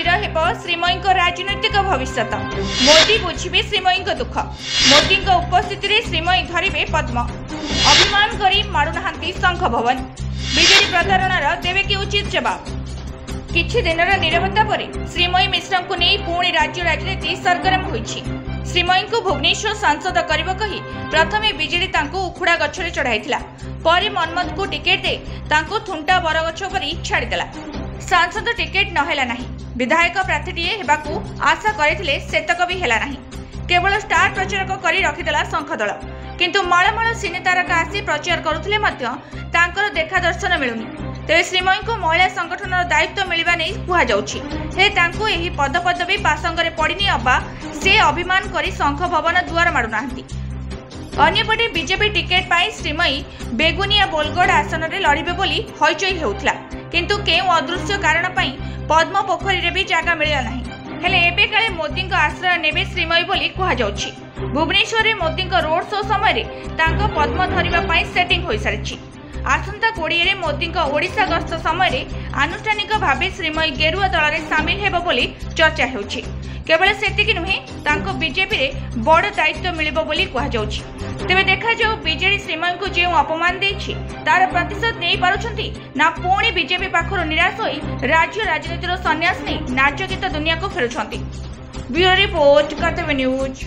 स्थिर हेब श्रीमयी राजनैतिक भविष्य। मोदी बुझे श्रीमयी दुख। मोदी उपस्थिति में श्रीमयी धरिबे पद्म। अभिमान करी मारुनाहांती शंख भवन। बीजेडी प्रतारणार देवे कि उचित जवाब। किछि दिनर नीरवता पर श्रीमयी मिश्र को नहीं पुणी राज्य राजनीति सरगरम होइछि। श्रीमयी को भुवनेश्वर सांसद करबो कही प्रथमे बीजेडी तांको उखुड़ा गछरे चढ़ाइथिला। परे मनमत को टिकेट दे तांको थुंटा बरगछ परी छाड़ीदेला। सांसद टिकेट नहेला नाही। विधायक प्रार्थीटीए हेबाकू आशा करथिले सेतक भी हेला नाही। केवल स्टार प्रचारक करी रखिदेला शंख दल। किंतु मळमळ सिने तारका आसी प्रचार करुथिले मध्य तांकर देखा दर्शन मिलुनी। तेज श्रीमयी को महिला संगठन दायित्व मिलवा नहीं कहुछि। हे तांको एही पद पदवी पासंगरे पड़िनी अबा से अभिमान करी शंख भवन दुआर मारुनाहांती। अन्यपटे बीजेपी टिकेट पाई श्रीमयी बेगुनिया बोलगढ़ आसन में लड़िबे बोली हईचई हेउथला। किंतु केउ अदृश्य कारण पाई पद्म पोखरी रे भी जागा मिलला नाही। हेले एबे काले मोदी आश्रय नेबे श्रीमयी बोली कहुछि। भुवनेश्वर में मोदी रोड शो समय तांको पद्म धरिबा पाई सेटिंग होई सारिछि। आसंता 20 मोदी ओडिशा गस्त समय आनुष्ठानिक भाव श्रीमयी गेरुआ दल में सामिल हेब बोली चर्चा होउछि। केवल सेतिक नुहे तांको बीजेपी रे बड़ दायित्व मिलिबो बोली कहुछि। तेबे देखा जाऊ बीजेडी श्रीमयी को जो अपमान देछि तार प्रतिशत नहीं पारुछंती ना पुणी बीजेपी पाखर निराश होई राज्य राजनीतिर सन्यास नहीं नाच गीत दुनिया को फेरुछंती। ब्यूरो रिपोर्ट कर्तव्य न्यूज।